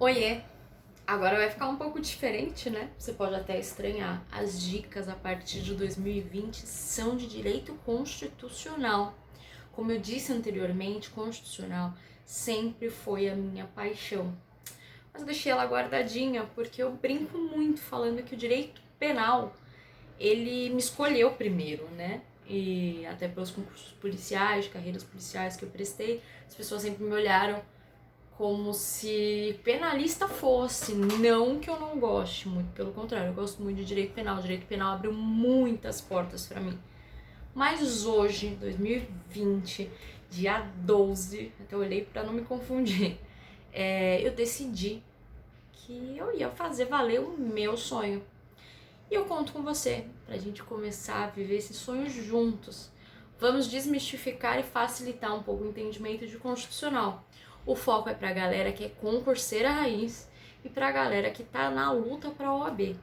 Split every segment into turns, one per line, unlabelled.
Oiê! Agora vai ficar um pouco diferente, né? Você pode até estranhar. As dicas a partir de 2020 são de direito constitucional. Como eu disse anteriormente, constitucional sempre foi a minha paixão. Mas eu deixei ela guardadinha porque eu brinco muito falando que o direito penal, ele me escolheu primeiro, né? E até pelos concursos policiais, carreiras policiais que eu prestei, as pessoas sempre me olharam como se penalista fosse. Não que eu não goste, muito pelo contrário, eu gosto muito de direito penal. O direito penal abriu muitas portas pra mim. Mas hoje, 2020, dia 12, até olhei pra não me confundir, eu decidi que eu ia fazer valer o meu sonho. E eu conto com você pra gente começar a viver esse sonho juntos. Vamos desmistificar e facilitar um pouco o entendimento de constitucional. O foco é pra galera que é concurseira raiz e pra galera que tá na luta pra OAB.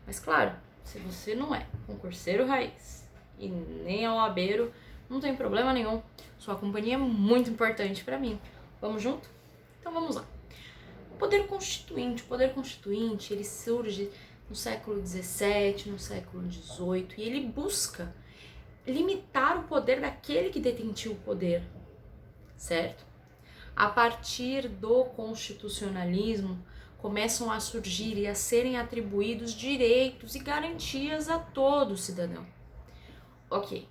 Mas claro, se você não é concurseiro raiz e nem é OABeiro, não tem problema nenhum. Sua companhia é muito importante pra mim. Vamos junto? Então vamos lá. O poder constituinte, ele surge no século XVII, no século XVIII, e ele busca limitar o poder daquele que detentia o poder, certo? A partir do constitucionalismo, começam a surgir e a serem atribuídos direitos e garantias a todo cidadão. Ok,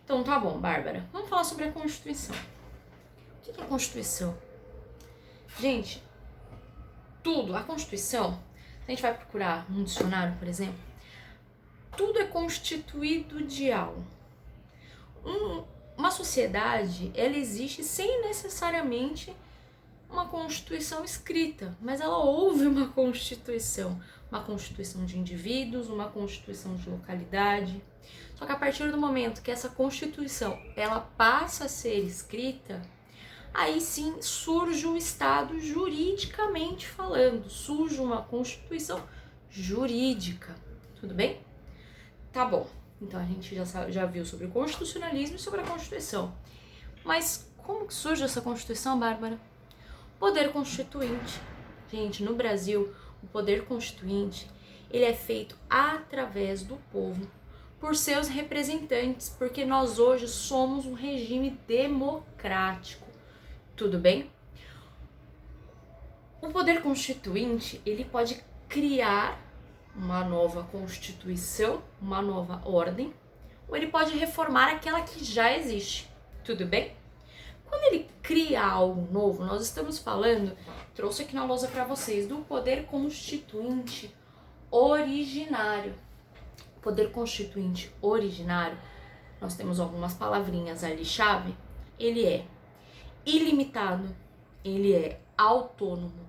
então tá bom, Bárbara, vamos falar sobre a Constituição. O que é a Constituição? Gente, tudo, a Constituição, se a gente vai procurar num dicionário, por exemplo, tudo é constituído de algo. Uma sociedade, ela existe sem necessariamente uma constituição escrita, mas ela houve uma constituição de indivíduos, uma constituição de localidade. Só que a partir do momento que essa constituição ela passa a ser escrita, aí sim surge o Estado juridicamente falando, surge uma constituição jurídica, tudo bem? Tá bom. Então a gente já viu sobre o constitucionalismo e sobre a Constituição. Mas como que surge essa Constituição, Bárbara? Poder constituinte. Gente, no Brasil, o poder constituinte, ele é feito através do povo, por seus representantes, porque nós hoje somos um regime democrático. Tudo bem? O poder constituinte, ele pode criar uma nova constituição, uma nova ordem, ou ele pode reformar aquela que já existe. Tudo bem? Quando ele cria algo novo, nós estamos falando, trouxe aqui na lousa para vocês, do poder constituinte originário. Poder constituinte originário, nós temos algumas palavrinhas ali chave. Ele é ilimitado, ele é autônomo,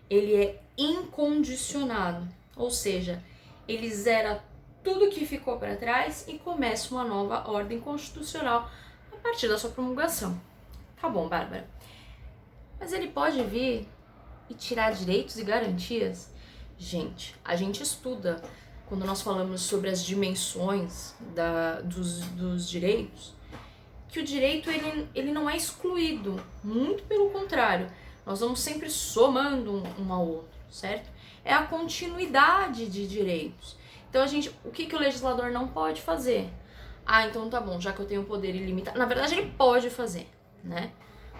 ele é incondicionado. Ou seja, ele zera tudo que ficou para trás e começa uma nova ordem constitucional a partir da sua promulgação. Tá bom, Bárbara. Mas ele pode vir e tirar direitos e garantias? Gente, a gente estuda, quando nós falamos sobre as dimensões dos direitos, que o direito ele não é excluído, muito pelo contrário. Nós vamos sempre somando um ao outro, certo? É a continuidade de direitos. Então, o que o legislador não pode fazer? Ah, então tá bom, já que eu tenho poder ilimitado. Na verdade, ele pode fazer, né?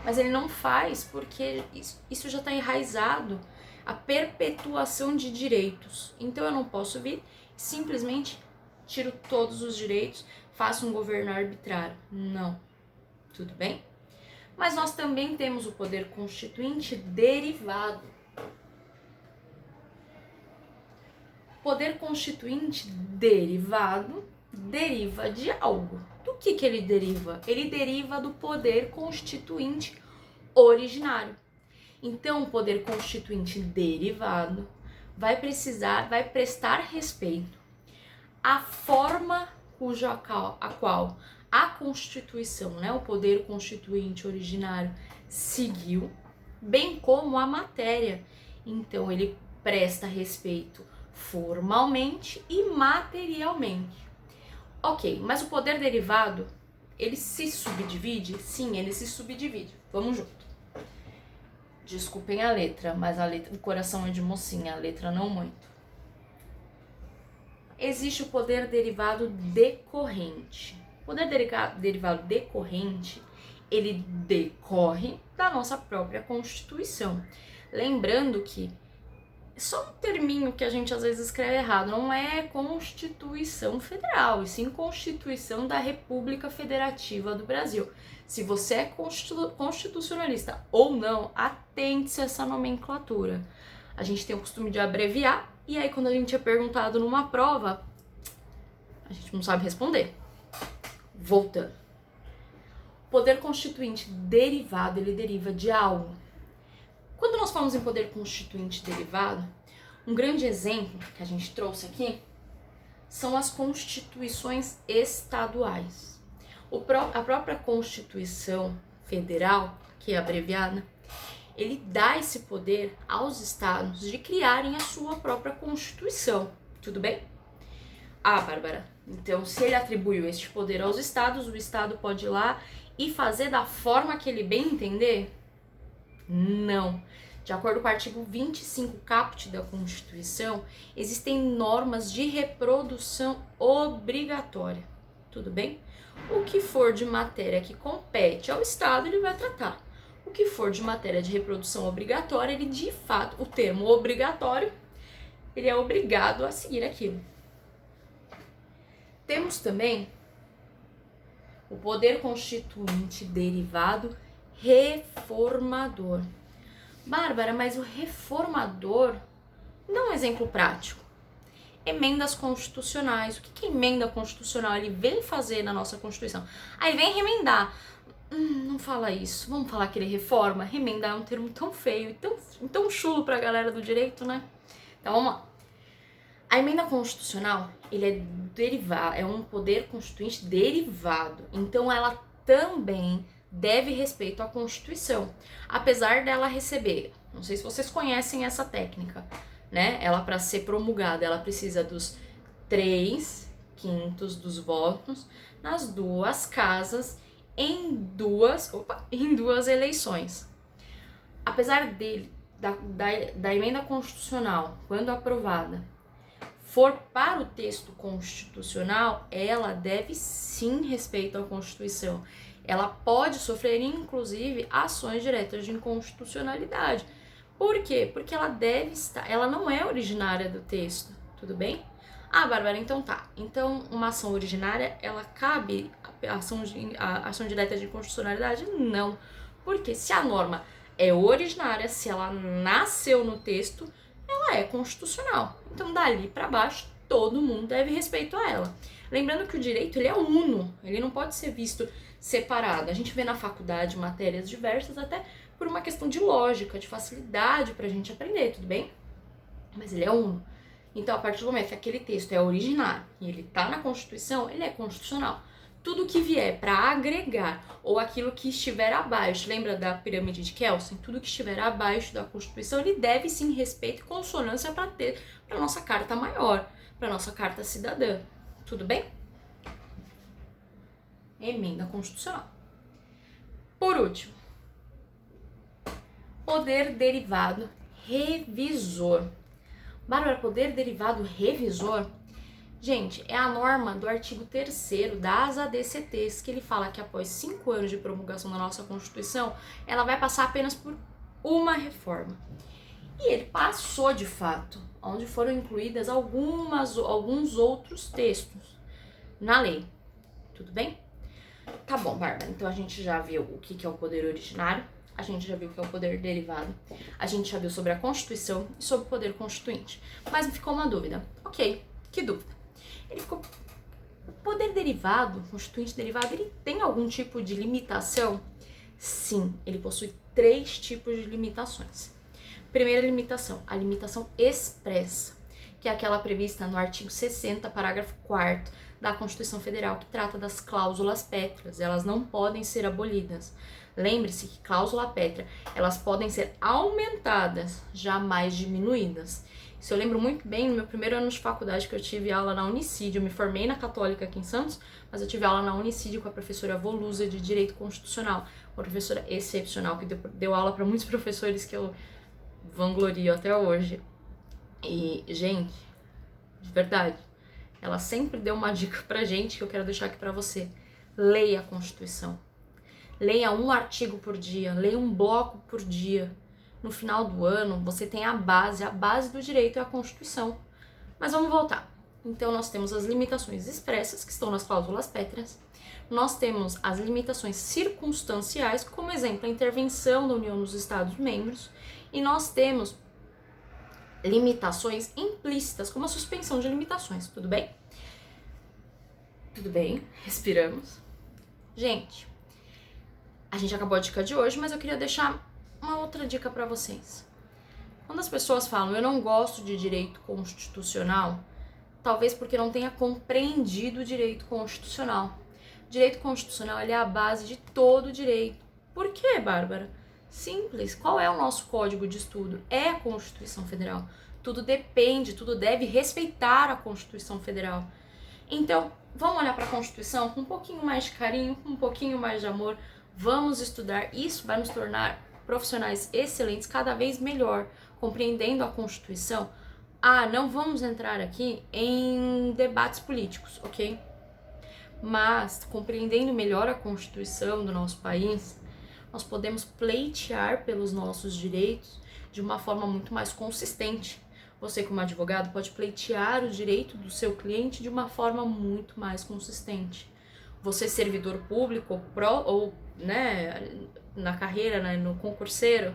Mas ele não faz porque isso já está enraizado, a perpetuação de direitos. Então, eu não posso vir e simplesmente tiro todos os direitos, faço um governo arbitrário. Não. Tudo bem? Mas nós também temos o poder constituinte derivado. Poder constituinte derivado deriva de algo. Do que ele deriva? Ele deriva do poder constituinte originário. Então, o poder constituinte derivado vai prestar respeito à forma a qual a Constituição, né, o poder constituinte originário seguiu, bem como a matéria. Então, ele presta respeito formalmente e materialmente. Ok, mas o poder derivado, ele se subdivide? Sim, ele se subdivide. Vamos junto. Desculpem a letra, mas o coração é de mocinha, a letra não muito. Existe o poder derivado decorrente. O poder derivado decorrente, ele decorre da nossa própria Constituição. Lembrando que só um terminho que a gente às vezes escreve errado, não é Constituição Federal, e sim Constituição da República Federativa do Brasil. Se você é constitucionalista ou não, atente-se a essa nomenclatura. A gente tem o costume de abreviar, e aí quando a gente é perguntado numa prova, a gente não sabe responder. Voltando. O poder constituinte derivado, ele deriva de algo. Quando nós falamos em poder constituinte derivado, um grande exemplo que a gente trouxe aqui são as constituições estaduais. A própria Constituição Federal, que é abreviada, ele dá esse poder aos estados de criarem a sua própria Constituição. Tudo bem? Ah, Bárbara, então se ele atribuiu este poder aos estados, o estado pode ir lá e fazer da forma que ele bem entender? Não. De acordo com o artigo 25 caput da Constituição, existem normas de reprodução obrigatória. Tudo bem? O que for de matéria que compete ao Estado, ele vai tratar. O que for de matéria de reprodução obrigatória, ele de fato, o termo obrigatório, ele é obrigado a seguir aquilo. Temos também o poder constituinte derivado reformador. Bárbara, mas o reformador, dá um exemplo prático. Emendas constitucionais. O que é emenda constitucional? Ele vem fazer na nossa Constituição. Aí vem remendar. Não fala isso. Vamos falar que ele reforma? Remendar é um termo tão feio e tão chulo pra galera do direito, né? Então vamos lá. A emenda constitucional, ele é um poder constituinte derivado. Então ela também deve respeito à Constituição, apesar dela receber, não sei se vocês conhecem essa técnica, né? Ela, para ser promulgada, ela precisa dos 3/5 dos votos nas duas casas em duas eleições. Apesar da emenda constitucional, quando aprovada, for para o texto constitucional, ela deve sim respeito à Constituição. Ela pode sofrer, inclusive, ações diretas de inconstitucionalidade. Por quê? Porque ela não é originária do texto, tudo bem? Ah, Bárbara, então tá. Então, uma ação originária, ela cabe a ação direta de inconstitucionalidade? Não. Porque se a norma é originária, se ela nasceu no texto, ela é constitucional. Então, dali para baixo, todo mundo deve respeito a ela. Lembrando que o direito, ele é uno, ele não pode ser visto separado. A gente vê na faculdade matérias diversas, até por uma questão de lógica, de facilidade pra gente aprender, tudo bem? Mas ele é uno. Então, a partir do momento que aquele texto é originário e ele tá na Constituição, ele é constitucional. Tudo que vier para agregar ou aquilo que estiver abaixo, lembra da pirâmide de Kelsen? Tudo que estiver abaixo da Constituição, ele deve sim respeito e consonância para ter para nossa carta maior, para nossa carta cidadã. Tudo bem? Emenda constitucional. Por último, poder derivado revisor. Bárbara, poder derivado revisor? Gente, é a norma do artigo 3º das ADCTs, que ele fala que após 5 anos de promulgação da nossa Constituição, ela vai passar apenas por uma reforma. E ele passou de fato, onde foram incluídas alguns outros textos na lei. Tudo bem? Tá bom, Bárbara, então a gente já viu o que é o poder originário, a gente já viu o que é o poder derivado, a gente já viu sobre a Constituição e sobre o poder constituinte. Mas me ficou uma dúvida. Ok, que dúvida? O poder derivado, constituinte derivado, ele tem algum tipo de limitação? Sim, ele possui 3 tipos de limitações. Primeira limitação, a limitação expressa, que é aquela prevista no artigo 60, parágrafo 4º da Constituição Federal, que trata das cláusulas pétreas. Elas não podem ser abolidas. Lembre-se que cláusula pétrea, elas podem ser aumentadas, jamais diminuídas. Isso eu lembro muito bem no meu primeiro ano de faculdade, que eu tive aula na Unicid. Eu me formei na Católica aqui em Santos, mas eu tive aula na Unicid com a professora Volusa de Direito Constitucional, professora excepcional, que deu aula para muitos professores que eu vanglorio até hoje. E, gente, de verdade, ela sempre deu uma dica pra gente que eu quero deixar aqui pra você. Leia a Constituição. Leia um artigo por dia, leia um bloco por dia. No final do ano, você tem a base do direito é a Constituição. Mas vamos voltar. Então, nós temos as limitações expressas, que estão nas cláusulas pétreas. Nós temos as limitações circunstanciais, como exemplo, a intervenção da União nos Estados-membros. E nós temos limitações implícitas, como a suspensão de limitações, tudo bem? Tudo bem, respiramos. Gente, a gente acabou a dica de hoje, mas eu queria deixar uma outra dica para vocês. Quando as pessoas falam, eu não gosto de direito constitucional, talvez porque não tenha compreendido o direito constitucional. O direito constitucional ele é a base de todo o direito. Por quê, Bárbara? Simples. Qual é o nosso código de estudo? É a Constituição Federal. Tudo depende, tudo deve respeitar a Constituição Federal. Então, vamos olhar para a Constituição com um pouquinho mais de carinho, com um pouquinho mais de amor. Vamos estudar. Isso vai nos tornar profissionais excelentes, cada vez melhor, compreendendo a Constituição. Não vamos entrar aqui em debates políticos, ok? Mas, compreendendo melhor a Constituição do nosso país, nós podemos pleitear pelos nossos direitos de uma forma muito mais consistente. Você, como advogado, pode pleitear o direito do seu cliente de uma forma muito mais consistente. Você, servidor público ou na carreira, né, no concurseiro,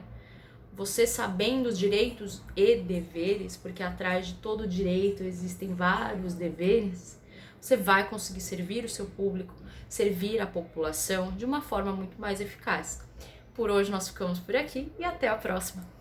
você sabendo os direitos e deveres, porque atrás de todo direito existem vários deveres, você vai conseguir servir o seu público, servir a população de uma forma muito mais eficaz. Por hoje nós ficamos por aqui e até a próxima!